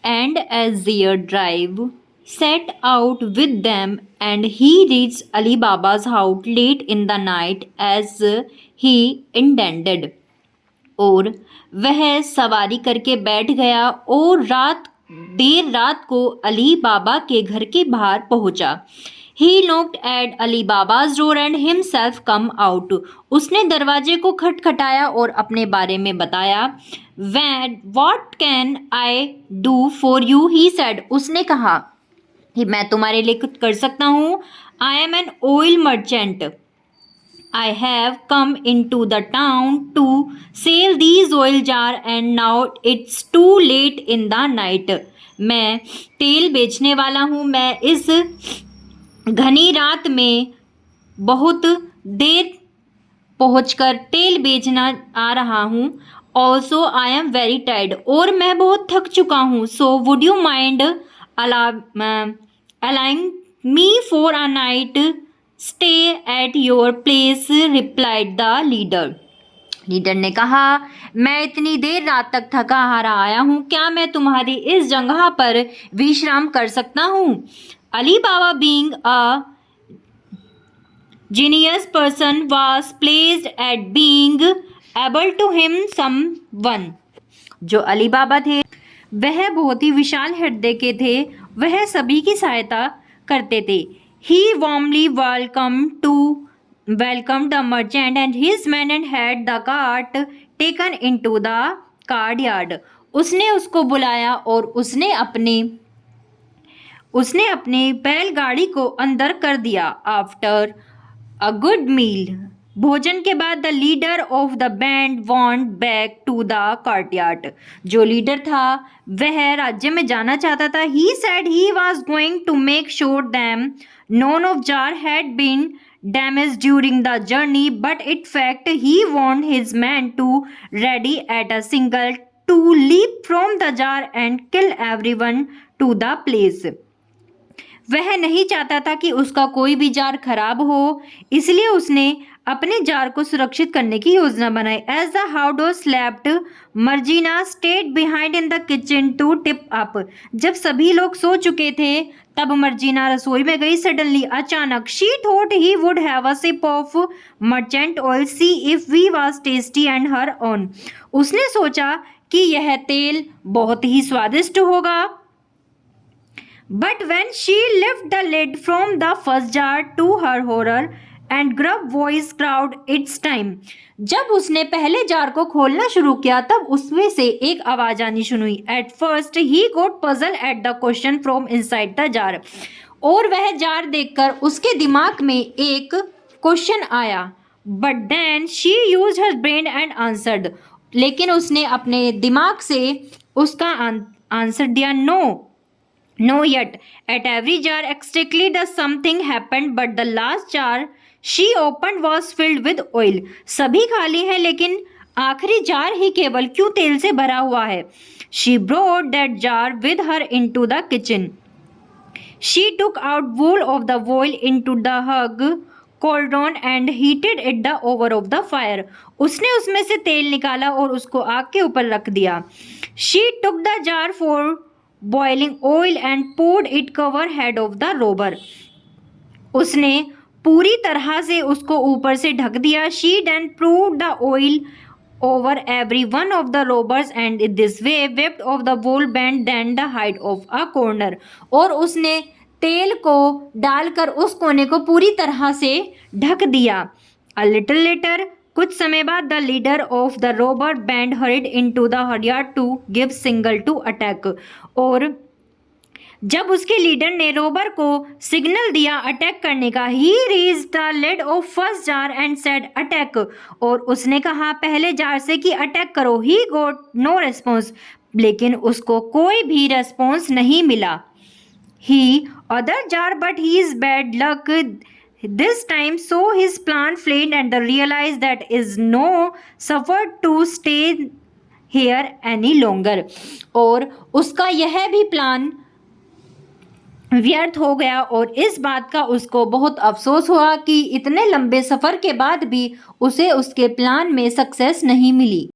and as their drive set out with them and he reached Ali Baba's house late in the night as he intended. और वह सवारी करके बैठ गया और देर रात को अली बाबा के घर के बाहर पहुंचा. He knocked at Ali Baba's door and himself come out. उसने दरवाजे को खटखटाया और अपने बारे में बताया. What can I do for you? He said. उसने कहा कि मैं तुम्हारे लिए कुछ कर सकता हूँ. I am an oil merchant. I have come into the town to sell these oil jar and now it's too late in the night. मैं तेल बेचने वाला हूँ. मैं इस घनी रात में बहुत देर पहुंचकर तेल बेचना आ रहा हूँ. Also I am very tired. और मैं बहुत थक चुका हूँ. So would you mind allowing me for a night stay at your place, replied the leader. Leader ने कहा, मैं इतनी देर रात तक थका हारा आया हूँ. क्या मैं तुम्हारी इस जगह पर विश्राम कर सकता हूँ? Ali Baba, being a genius person, was pleased at being able to him someone. जो अली बाबा थे वह बहुत ही विशाल हृदय के थे. वह सभी की सहायता करते थे. He warmly welcomed the merchant and his men and had the cart taken into the cart yard. उसने उसको बुलाया और उसने अपने बैलगाड़ी को अंदर कर दिया. आफ्टर अ गुड मील, भोजन के बाद the leader of the band went back to the courtyard. जो लीडर था वह राज्य में जाना चाहता था. He said he was going to make sure them none of jar had been damage during the journey but it fact he want his man to ready at a single to leap from the jar and kill everyone to the place. वह नहीं चाहता था कि उसका कोई भी jar खराब हो, इसलिए उसने अपने जार को सुरक्षित करने की योजना बनाई. एज द हाउडो slept, Morgiana stayed behind in the kitchen to tidy up. जब सभी लोग सो चुके थे तब मर्जीना रसोई में गई. सडनली, अचानक, she thought he would have a sip of merchant oil, see if we was tasty and her on. उसने सोचा कि यह तेल बहुत ही स्वादिष्ट होगा. But when she lifted the lid from the first jar, to her horror and gruff voice crowd, it's time. जब उसने पहले जार को खोलना शुरू किया तब उसमें से एक आवाज आनी शुरू हुई. At first he got puzzled at the question from inside the jar. और वह जार देखकर उसके दिमाग में एक क्वेश्चन आया. But then she used her brain and answered. लेकिन उसने अपने दिमाग से उसका आंसर दिया. No yet. At every jar exactly the something happened but the last jar she opened was filled with oil. सभी खाली हैं लेकिन आखिरी जार ही केवल क्यों तेल से भरा हुआ है. She brought that jar with her into the kitchen. She took out bowl of the oil into the hug cauldron and heated it the over of the fire. उसने उसमें से तेल निकाला और उसको आग के ऊपर रख दिया. She took the jar for boiling oil and poured it cover head of the robber. उसने पूरी तरह से उसको ऊपर से ढक दिया. She then poured the oil over every one of the robbers and in this way whipped of the whole band then the height of a corner. और उसने तेल को डालकर उस कोने को पूरी तरह से ढक दिया. A little later, कुछ समय बाद the leader of the robber band hurried into the हरियार्ड to give signal to attack. और जब उसके लीडर ने रोबर को सिग्नल दिया अटैक करने का, he raised the lid off first jar and said attack. और उसने कहा पहले जार से कि अटैक करो. He got no response. लेकिन उसको कोई भी रिस्पॉन्स नहीं मिला. He other jar but he is bad luck this time, so his plan failed and realized that is no suffer to stay here any longer. और उसका यह भी प्लान व्यर्थ हो गया और इस बात का उसको बहुत अफसोस हुआ कि इतने लंबे सफ़र के बाद भी उसे उसके प्लान में सक्सेस नहीं मिली.